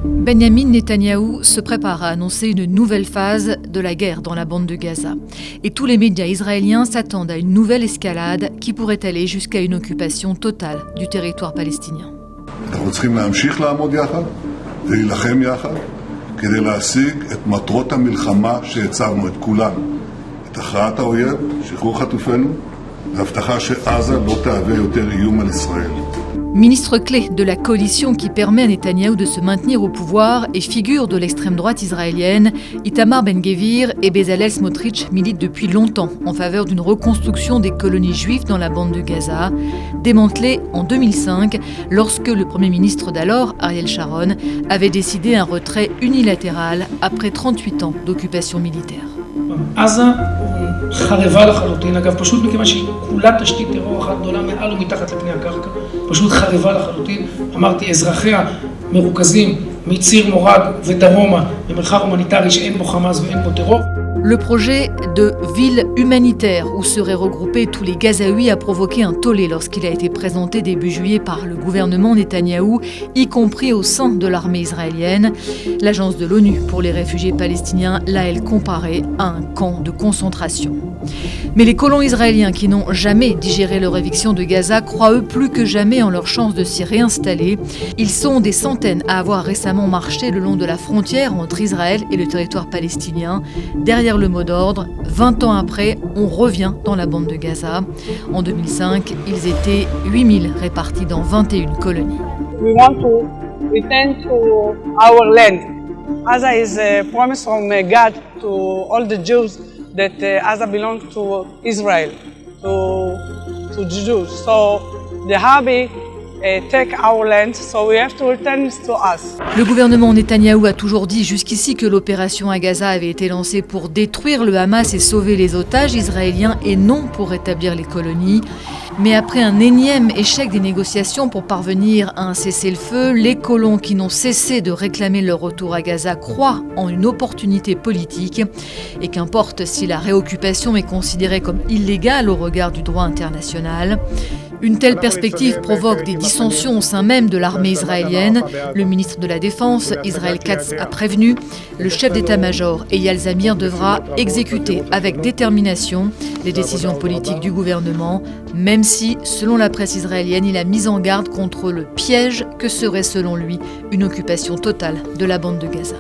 Benjamin Netanyahou se prépare à annoncer une nouvelle phase de la guerre dans la bande de Gaza. Et tous les médias israéliens s'attendent à une nouvelle escalade qui pourrait aller jusqu'à une occupation totale du territoire palestinien. אנחנו צריכים להמשיך לעמוד יחד ולהילחם יחד כדי להשיג את מטרות המלחמה שהצבנו את כולן. את הכרעת האויב, שחרור חטופינו, והבטחה שעזה לא תהווה יותר איום על ישראל. Ministre clé de la coalition qui permet à Netanyahou de se maintenir au pouvoir et figure de l'extrême droite israélienne, Itamar Ben-Gvir et Bezalel Smotrich militent depuis longtemps en faveur d'une reconstruction des colonies juives dans la bande de Gaza, démantelée en 2005 lorsque le Premier ministre d'alors, Ariel Sharon, avait décidé un retrait unilatéral après 38 ans d'occupation militaire. עזה חרבה לחלוטין, אגב, פשוט מכיוון שהיא כולה תשתית טרור אחת גדולה מעל ומתחת לפני הקרקע, פשוט חרבה לחלוטין. אמרתי, אזרחיה מרוכזים מציר מורד ודרומה במרחב הומניטרי שאין בו חמאס ואין בו טרור. Le projet de ville humanitaire où seraient regroupés tous les Gazaouis a provoqué un tollé lorsqu'il a été présenté début juillet par le gouvernement Netanyahou, y compris au sein de l'armée israélienne. L'agence de l'ONU pour les réfugiés palestiniens l'a, elle, comparé à un camp de concentration. Mais les colons israéliens qui n'ont jamais digéré leur éviction de Gaza croient eux plus que jamais en leur chance de s'y réinstaller. Ils sont des centaines à avoir récemment marché le long de la frontière entre Israël et le territoire palestinien. Derrière le mot d'ordre, 20 ans après, on revient dans la bande de Gaza. En 2005, ils étaient 8000 répartis dans 21 colonies. We want to return to our land. Gaza is a promise from God to all the Jews that Gaza belongs to Israel, to Jews. So the Arabs take our land, so we have to return it to us. Le gouvernement Netanyahou a toujours dit jusqu'ici que l'opération à Gaza avait été lancée pour détruire le Hamas et sauver les otages israéliens et non pour rétablir les colonies. Mais après un énième échec des négociations pour parvenir à un cessez-le-feu, les colons qui n'ont cessé de réclamer leur retour à Gaza croient en une opportunité politique. Et qu'importe si la réoccupation est considérée comme illégale au regard du droit international. Une telle perspective provoque des dissensions au sein même de l'armée israélienne. Le ministre de la Défense, Israël Katz, a prévenu. Le chef d'état-major, Eyal Zamir, devra exécuter avec détermination les décisions politiques du gouvernement, même si, selon la presse israélienne, il a mis en garde contre le piège que serait, selon lui, une occupation totale de la bande de Gaza.